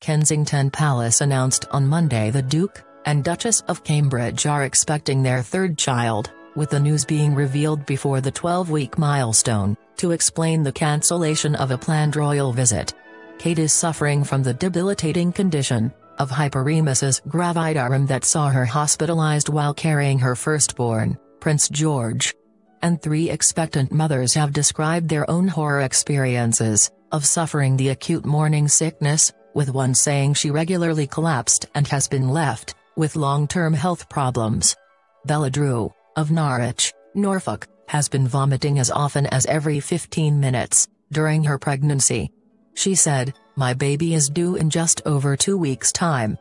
Kensington Palace announced on Monday the Duke and Duchess of Cambridge are expecting their third child, with the news being revealed before the 12-week milestone, to explain the cancellation of a planned royal visit. Kate is suffering from the debilitating condition of Hyperemesis Gravidarum that saw her hospitalised while carrying her firstborn, Prince George. And 3 expectant mothers have described their own horror experiences of suffering the acute morning sickness, with one saying she regularly collapsed and has been left with long-term health problems. Bella Drew, of Norwich, Norfolk, has been vomiting as often as every 15 minutes during her pregnancy. She said, "My baby is due in just over 2 weeks' time.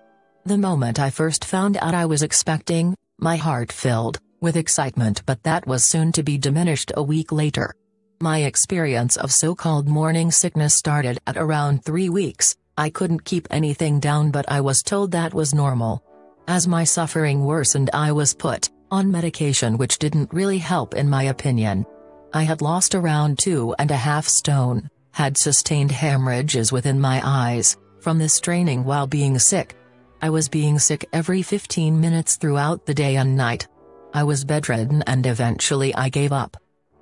The moment I first found out I was expecting, my heart filled with excitement, but that was soon to be diminished a week later. My experience of so-called morning sickness started at around 3 weeks. I couldn't keep anything down, but I was told that was normal. As my suffering worsened, I was put on medication which didn't really help in my opinion. I had lost around 2.5 stone, had sustained hemorrhages within my eyes from the straining while being sick. I was being sick every 15 minutes throughout the day and night. I was bedridden and eventually I gave up.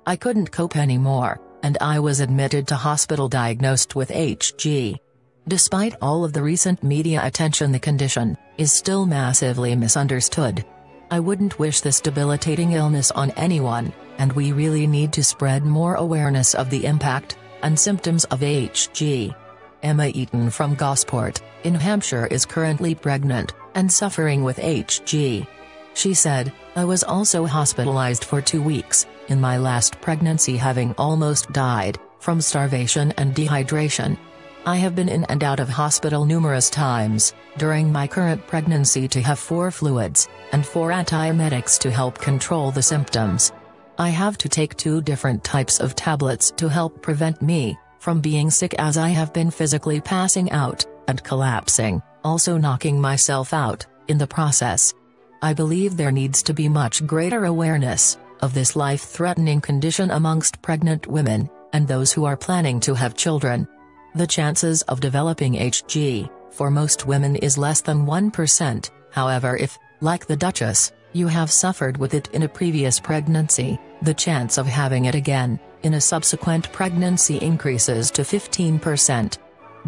I couldn't cope anymore, and I was admitted to hospital diagnosed with HG. Despite all of the recent media attention, the condition is still massively misunderstood. I wouldn't wish this debilitating illness on anyone, and we really need to spread more awareness of the impact and symptoms of HG. Emma Eaton from Gosport, in Hampshire, is currently pregnant and suffering with HG. She said, "I was also hospitalized for 2 weeks in my last pregnancy, having almost died from starvation and dehydration. I have been in and out of hospital numerous times during my current pregnancy to have 4 fluids and 4 antiemetics to help control the symptoms. I have to take 2 different types of tablets to help prevent me from being sick, as I have been physically passing out and collapsing, also knocking myself out in the process. I believe there needs to be much greater awareness of this life-threatening condition amongst pregnant women and those who are planning to have children. The chances of developing HG for most women is less than 1%, however, if, like the Duchess, you have suffered with it in a previous pregnancy, the chance of having it again in a subsequent pregnancy increases to 15%.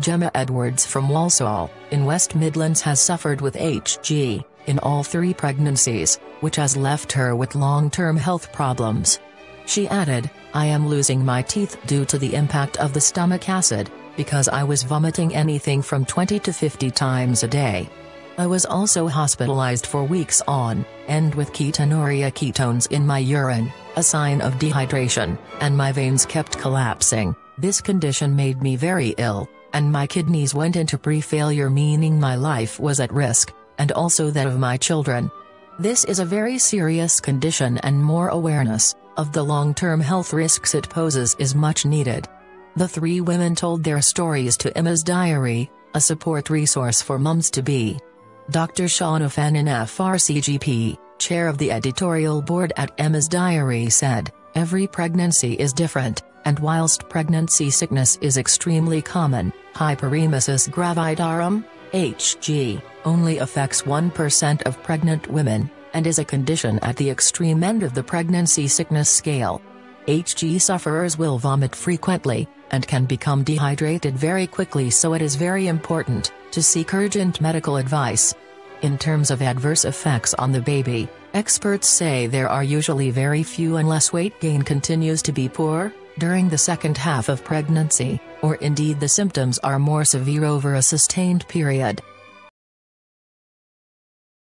Gemma Edwards from Walsall, in West Midlands, has suffered with HG in all 3 pregnancies, which has left her with long-term health problems. She added, "I am losing my teeth due to the impact of the stomach acid, because I was vomiting anything from 20 to 50 times a day. I was also hospitalized for weeks on end with ketonuria, ketones in my urine, a sign of dehydration, and my veins kept collapsing. This condition made me very ill, and my kidneys went into pre-failure, meaning my life was at risk, and also that of my children. This is a very serious condition, and more awareness of the long-term health risks it poses is much needed." The 3 women told their stories to Emma's Diary, a support resource for mums-to-be. Dr. Shauna Fannin, FRCGP, chair of the editorial board at Emma's Diary, said, "Every pregnancy is different, and whilst pregnancy sickness is extremely common, Hyperemesis Gravidarum, HG, only affects 1% of pregnant women, and is a condition at the extreme end of the pregnancy sickness scale. HG sufferers will vomit frequently, and can become dehydrated very quickly, so it is very important to seek urgent medical advice. In terms of adverse effects on the baby, experts say there are usually very few unless weight gain continues to be poor during the second half of pregnancy, or indeed the symptoms are more severe over a sustained period.